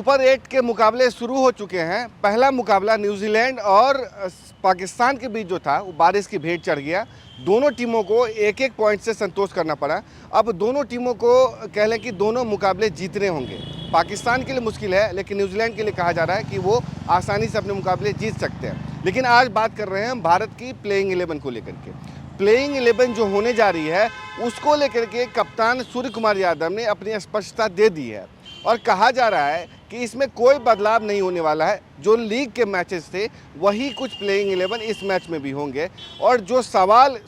Super 8 के मुकाबले शुरू हो चुके हैं। पहला मुकाबला न्यूजीलैंड और पाकिस्तान के बीच जो था वो बारिश की भेंट चढ़ गया। दोनों टीमों को एक एक पॉइंट से संतोष करना पड़ा। अब दोनों टीमों को कह लें कि दोनों मुकाबले जीतने होंगे। पाकिस्तान के लिए मुश्किल है, लेकिन न्यूजीलैंड के लिए कहा जा रहा है कि वो आसानी से अपने मुकाबले जीत सकते हैं। लेकिन आज बात कर रहे हैं हम भारत की प्लेइंग 11 को लेकर के। प्लेइंग 11 जो होने जा रही है उसको लेकर के कप्तान सूर्य कुमार यादव ने अपनी स्पष्टता दे दी है और कहा जा रहा है कि इसमें कोई बदलाव नहीं होने वाला है। जो लीग के मैचेस थे वही कुछ प्लेइंग 11 इस मैच में भी होंगे। और जो सवाल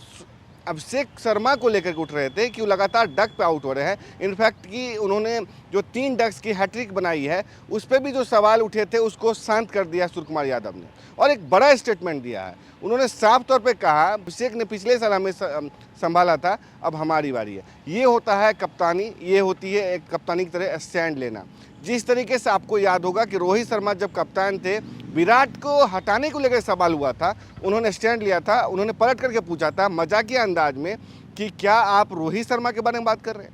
अभिषेक शर्मा को लेकर के उठ रहे थे कि वो लगातार डक पे आउट हो रहे हैं, इनफैक्ट कि उन्होंने जो 3 डक्स की हैट्रिक बनाई है उस पर भी जो सवाल उठे थे उसको शांत कर दिया सूर्य कुमार यादव ने और एक बड़ा स्टेटमेंट दिया है। उन्होंने साफ तौर पे कहा, अभिषेक ने पिछले साल हमें संभाला था, अब हमारी बारी है। ये होता है कप्तानी, ये होती है एक कप्तानी की तरह स्टैंड लेना। जिस तरीके से आपको याद होगा कि रोहित शर्मा जब कप्तान थे, विराट को हटाने को लेकर सवाल हुआ था, उन्होंने स्टैंड लिया था। उन्होंने पलट करके पूछा था मजाकिया अंदाज में कि क्या आप रोहित शर्मा के बारे में बात कर रहे हैं?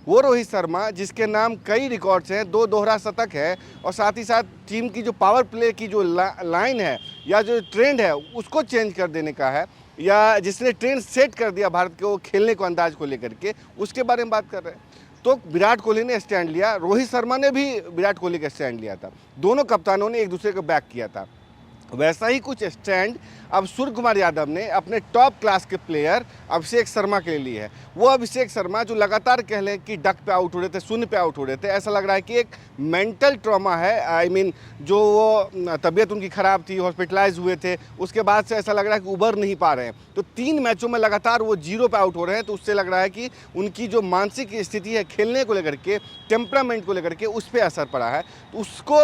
वो रोहित शर्मा जिसके नाम कई रिकॉर्ड्स हैं, 2 दोहरा शतक है और साथ ही साथ टीम की जो पावर प्ले की जो लाइन है या जो ट्रेंड है उसको चेंज कर देने का है, या जिसने ट्रेंड सेट कर दिया भारत को खेलने को अंदाज को लेकर के, उसके बारे में बात कर रहे हैं। तो विराट कोहली ने स्टैंड लिया, रोहित शर्मा ने भी विराट कोहली का स्टैंड लिया था। दोनों कप्तानों ने एक दूसरे को बैक किया था। वैसा ही कुछ स्टैंड अब सूर्य कुमार यादव ने अपने टॉप क्लास के प्लेयर अभिषेक शर्मा के लिए है। वो अभिषेक शर्मा जो लगातार कह लें कि डक पे आउट हो रहे थे, शून्य पे आउट हो रहे थे, ऐसा लग रहा है कि एक मेंटल ट्रॉमा है। आई मीन जो वो तबीयत उनकी ख़राब थी, हॉस्पिटलाइज हुए थे, उसके बाद से ऐसा लग रहा है कि उबर नहीं पा रहे हैं। तो 3 मैचों में लगातार वो 0 पे आउट हो रहे हैं। तो उससे लग रहा है कि उनकी जो मानसिक स्थिति है, खेलने को लेकर के, टेम्परामेंट को लेकर के, उस पर असर पड़ा है। तो उसको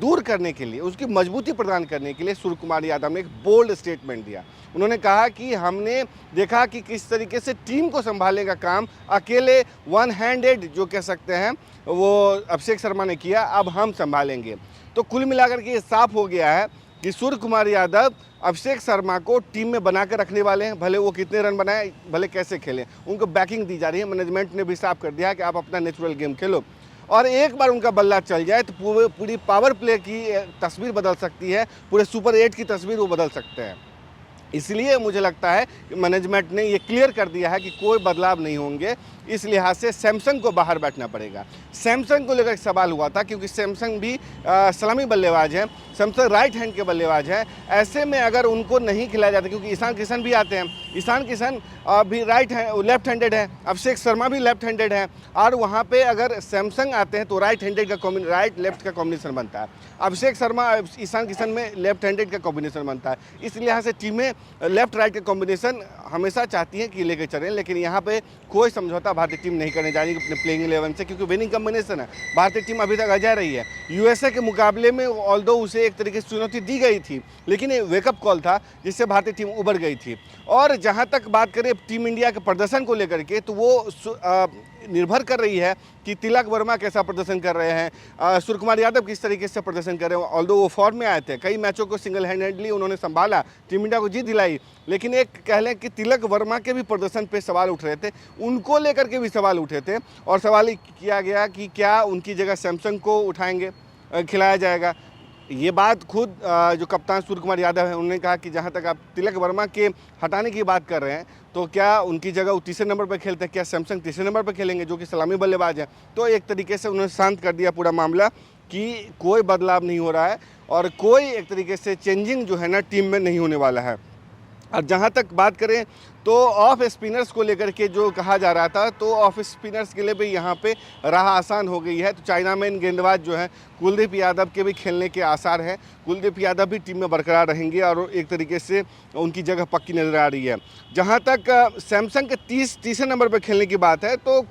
दूर करने के लिए, उसकी मजबूती प्रदान करने के लिए सूर्य कुमार यादव ने एक बोल्ड स्टेटमेंट दिया। उन्होंने कहा कि हमने देखा कि किस तरीके से टीम को संभालने का काम अकेले वन हैंडेड जो कह सकते हैं वो अभिषेक शर्मा ने किया, अब हम संभालेंगे। तो कुल मिलाकर के ये साफ हो गया है कि सूर्य कुमार यादव अभिषेक शर्मा को टीम में बना कर रखने वाले हैं। भले वो कितने रन बनाए, भले कैसे खेलें, उनको बैकिंग दी जा रही है। मैनेजमेंट ने भी साफ कर दिया है कि आप अपना नेचुरल गेम खेलो और एक बार उनका बल्ला चल जाए तो पूरी पावर प्ले की तस्वीर बदल सकती है, पूरे सुपर 8 की तस्वीर वो बदल सकते हैं। इसलिए मुझे लगता है कि मैनेजमेंट ने ये क्लियर कर दिया है कि कोई बदलाव नहीं होंगे। इस लिहाज से सैमसंग को बाहर बैठना पड़ेगा। सैमसंग को लेकर सवाल हुआ था क्योंकि सैमसंग भी सलामी बल्लेबाज हैं, सैमसंग राइट हैंड के बल्लेबाज हैं। ऐसे में अगर उनको नहीं खिलाया जाता, क्योंकि ईशान किशन भी आते हैं, ईशान किशन भी लेफ्ट हैंडेड है, अभिषेक शर्मा भी लेफ्ट हैंडेड है, और वहाँ पे अगर सैमसंग आते हैं तो राइट हैंडेड का राइट लेफ्ट का कॉम्बिनेशन बनता है। अभिषेक शर्मा ईशान किशन में लेफ्ट हैंडेड का कॉम्बिनेशन बनता है। इस लिहाज से टीमें लेफ्ट राइट का कॉम्बिनेशन हमेशा चाहती हैं कि लेकर चलें, लेकिन यहाँ पे कोई समझौता भारतीय टीम नहीं करने जा रही अपने प्लेइंग 11 से, क्योंकि विनिंग कॉम्बिनेशन है। भारतीय टीम अभी तक अजय रही है। यूएसए के मुकाबले में ऑल्दो उसे एक तरीके से चुनौती दी गई थी, लेकिन ये वेकअप कॉल था जिससे भारतीय टीम उबर गई थी। और जहाँ तक बात करें टीम इंडिया के प्रदर्शन को लेकर के, तो वो निर्भर कर रही है कि तिलक वर्मा कैसा प्रदर्शन कर रहे हैं, सूर्य कुमार यादव किस तरीके से प्रदर्शन कर रहे हैं। ऑल्दो वो फॉर्म में आए थे, कई मैचों को सिंगल हैंडेडली उन्होंने संभाला, टीम इंडिया को जीत दिलाई, लेकिन एक कह लें कि तिलक वर्मा के भी प्रदर्शन पे सवाल उठ रहे थे, उनको लेकर के भी सवाल उठे थे। और सवाल किया गया कि क्या उनकी जगह सैमसंग को उठाएंगे, खिलाया जाएगा। ये बात खुद जो कप्तान सूर्य कुमार यादव है उन्होंने कहा कि जहाँ तक आप तिलक वर्मा के हटाने की बात कर रहे हैं, तो क्या उनकी जगह वो तीसरे नंबर पर खेलते हैं, क्या सैमसंग तीसरे नंबर पर खेलेंगे जो कि सलामी बल्लेबाज हैं। तो एक तरीके से उन्होंने शांत कर दिया पूरा मामला कि कोई बदलाव नहीं हो रहा है और कोई एक तरीके से चेंजिंग जो है ना टीम में नहीं होने वाला है। और जहाँ तक बात करें तो ऑफ स्पिनर्स को लेकर के जो कहा जा रहा था, तो ऑफ स्पिनर्स के लिए भी यहाँ पे राह आसान हो गई है। तो चाइना में गेंदबाज जो है कुलदीप यादव के भी खेलने के आसार हैं। कुलदीप यादव भी टीम में बरकरार रहेंगे और एक तरीके से उनकी जगह पक्की नज़र आ रही है। जहाँ तक सैमसंग के तीसरे नंबर पर खेलने की बात है, तो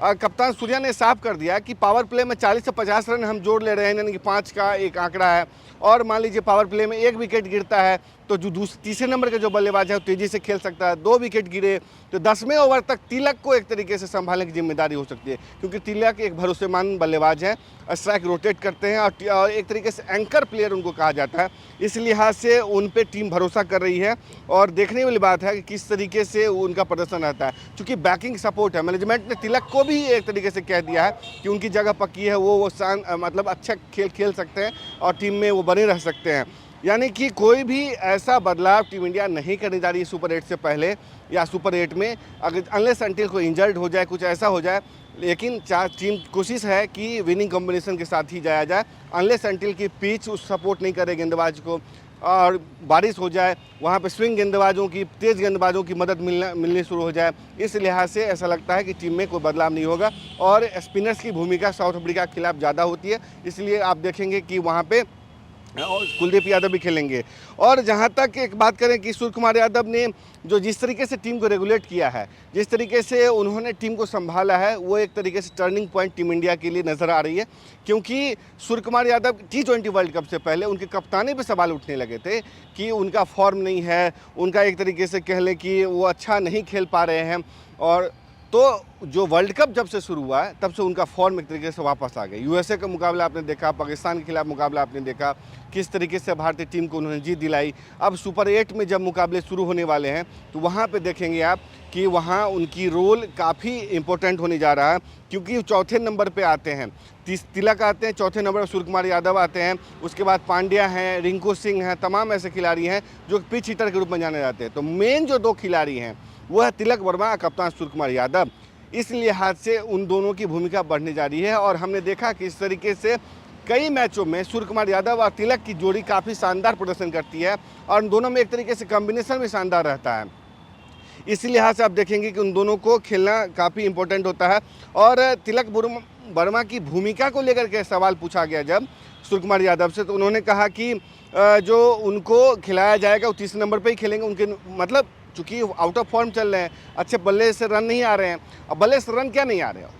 कप्तान सूर्या ने साफ कर दिया कि पावर प्ले में 40 से 50 रन हम जोड़ ले रहे हैं, यानी कि 5 का एक आंकड़ा है। और मान लीजिए पावर प्ले में 1 विकेट गिरता है तो जो तीसरे नंबर के जो बल्लेबाज है वो तेज़ी से खेल सकता है। 2 विकेट गिरे तो 10वें ओवर तक तिलक को एक तरीके से संभालने की जिम्मेदारी हो सकती है, क्योंकि तिलक एक भरोसेमंद बल्लेबाज है, स्ट्राइक रोटेट करते हैं और एक तरीके से एंकर प्लेयर उनको कहा जाता है। इस लिहाज से उन पे टीम भरोसा कर रही है और देखने वाली बात है कि किस तरीके से उनका प्रदर्शन रहता है। चूँकि बैकिंग सपोर्ट है, मैनेजमेंट ने तिलक को भी एक तरीके से कह दिया है कि उनकी जगह पक्की है, वो मतलब अच्छा खेल सकते हैं और टीम में वो बने रह सकते हैं। यानी कि कोई भी ऐसा बदलाव टीम इंडिया नहीं करने जा रही है सुपर 8 से पहले या सुपर 8 में, अगर अनलेस अनटिल कोई इंजर्ड हो जाए, कुछ ऐसा हो जाए। लेकिन टीम कोशिश है कि विनिंग कॉम्बिनेशन के साथ ही जाया जाए, अनलेस अनटिल की पिच उस सपोर्ट नहीं करे गेंदबाज को और बारिश हो जाए, वहाँ पे स्विंग गेंदबाजों की, तेज़ गेंदबाजों की मदद मिलनी शुरू हो जाए। इस लिहाज से ऐसा लगता है कि टीम में कोई बदलाव नहीं होगा और स्पिनर्स की भूमिका साउथ अफ्रीका के खिलाफ ज़्यादा होती है, इसलिए आप देखेंगे कि वहाँ पे कुलदीप यादव भी खेलेंगे। और जहां तक एक बात करें कि सूर्य कुमार यादव ने जो जिस तरीके से टीम को रेगुलेट किया है, जिस तरीके से उन्होंने टीम को संभाला है, वो एक तरीके से टर्निंग पॉइंट टीम इंडिया के लिए नज़र आ रही है। क्योंकि Suryakumar Yadav T20 world cup से पहले उनके कप्तानी पे सवाल उठने लगे थे कि उनका फॉर्म नहीं है, उनका एक तरीके से कह लें कि वो अच्छा नहीं खेल पा रहे हैं। और तो जो वर्ल्ड कप जब से शुरू हुआ है तब से उनका फॉर्म एक तरीके से वापस आ गया। यूएसए का मुकाबला आपने देखा, पाकिस्तान के खिलाफ मुकाबला आपने देखा, किस तरीके से भारतीय टीम को उन्होंने जीत दिलाई। अब सुपर 8 में जब मुकाबले शुरू होने वाले हैं तो वहाँ पे देखेंगे आप कि वहाँ उनकी रोल काफ़ी इंपॉर्टेंट होने जा रहा है, क्योंकि चौथे नंबर पे आते हैं तिलक आते हैं, चौथे नंबर पर सूर्य कुमार यादव आते हैं, उसके बाद पांड्या हैं, रिंकू सिंह हैं, तमाम ऐसे खिलाड़ी हैं जो पिच हिटर के रूप में जाने जाते हैं। तो मेन जो 2 खिलाड़ी हैं वो है तिलक वर्मा, कप्तान सूर्य कुमार यादव। इस लिहाज से उन दोनों की भूमिका बढ़ने जा रही है और हमने देखा कि इस तरीके से कई मैचों में सूर्य कुमार यादव और तिलक की जोड़ी काफ़ी शानदार प्रदर्शन करती है और उन दोनों में एक तरीके से कॉम्बिनेशन भी शानदार रहता है। इस लिहाज से आप देखेंगे कि उन दोनों को खेलना काफ़ी इंपॉर्टेंट होता है। और तिलक वर्मा की भूमिका को लेकर के सवाल पूछा गया जब सूर्य कुमार यादव से, तो उन्होंने कहा कि जो उनको खिलाया जाएगा वो तीसरे नंबर पर ही खेलेंगे। उनके मतलब चूँकि आउट ऑफ फॉर्म चल रहे हैं, अच्छे बल्ले से रन नहीं आ रहे हैं। अब बल्ले से रन क्या नहीं आ रहे हैं,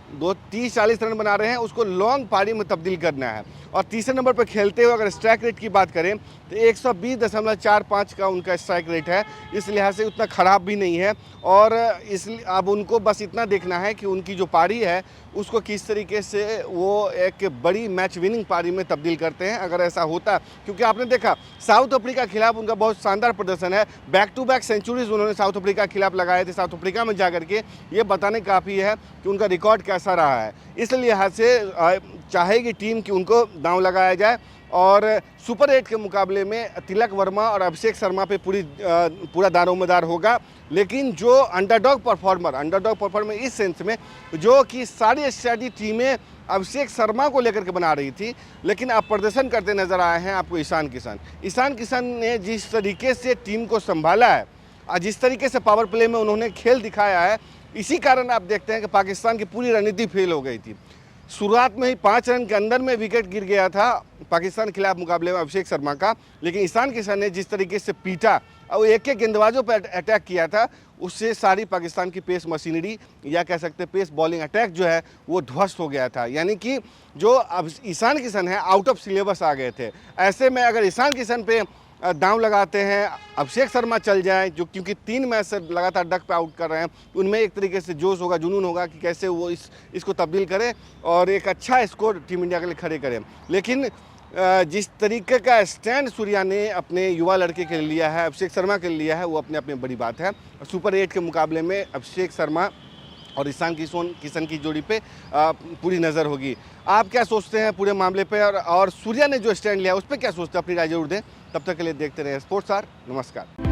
30-40 रन बना रहे हैं, उसको लॉन्ग पारी में तब्दील करना है। और तीसरे नंबर पर खेलते हुए अगर स्ट्राइक रेट की बात करें तो 120.45 का उनका स्ट्राइक रेट है। इस लिहाज से उतना ख़राब भी नहीं है और अब उनको बस इतना देखना है कि उनकी जो पारी है उसको किस तरीके से वो एक बड़ी मैच विनिंग पारी में तब्दील करते हैं, अगर ऐसा होता। क्योंकि आपने देखा साउथ अफ्रीका के खिलाफ उनका बहुत शानदार प्रदर्शन है, बैक टू बैक सेंचुरीज उन्होंने साउथ अफ्रीका के खिलाफ लगाए थे। साउथ अफ्रीका में जाकर के ये बताने काफ़ी है कि उनका रिकॉर्ड कैसा रहा है। इस लिहाज से चाहेगी टीम कि उनको दांव लगाया जाए और सुपर 8 के मुकाबले में तिलक वर्मा और अभिषेक शर्मा पे पूरा दारोमदार होगा। लेकिन जो अंडरडॉग परफॉर्मर इस सेंस में जो कि सारी स्ट्रैटेजी टीमें अभिषेक शर्मा को लेकर के बना रही थी, लेकिन अब प्रदर्शन करते नजर आए हैं आपको ईशान किशन ने जिस तरीके से टीम को संभाला है और जिस तरीके से पावर प्ले में उन्होंने खेल दिखाया है, इसी कारण आप देखते हैं कि पाकिस्तान की पूरी रणनीति फेल हो गई थी। शुरुआत में ही 5 रन के अंदर में विकेट गिर गया था पाकिस्तान के खिलाफ मुकाबले में अभिषेक शर्मा का, लेकिन ईशान किशन ने जिस तरीके से पीटा और एक गेंदबाजों पर अटैक किया था, उससे सारी पाकिस्तान की पेस मशीनरी या कह सकते हैं पेस बॉलिंग अटैक जो है वो ध्वस्त हो गया था। यानी कि जो अब ईशान किशन है आउट ऑफ सिलेबस आ गए थे। ऐसे में अगर ईशान किशन पे दांव लगाते हैं, अभिषेक शर्मा चल जाएं, जो क्योंकि 3 मैच से लगातार डक पे आउट कर रहे हैं, उनमें एक तरीके से जोश होगा, जुनून होगा कि कैसे वो इसको तब्दील करें और एक अच्छा स्कोर टीम इंडिया के लिए खड़े करें। लेकिन जिस तरीके का स्टैंड सूर्या ने अपने युवा लड़के के लिए लिया है, अभिषेक शर्मा के लिए लिया है, वो अपने अपने बड़ी बात है। सुपर 8 के मुकाबले में अभिषेक शर्मा और ईशान किशन की जोड़ी पे पूरी नज़र होगी। आप क्या सोचते हैं पूरे मामले पे और सूर्या ने जो स्टैंड लिया उस पर क्या सोचते हैं, अपनी राय जरूर दें। तब तक के लिए देखते रहे स्पोर्ट्स स्टार। नमस्कार।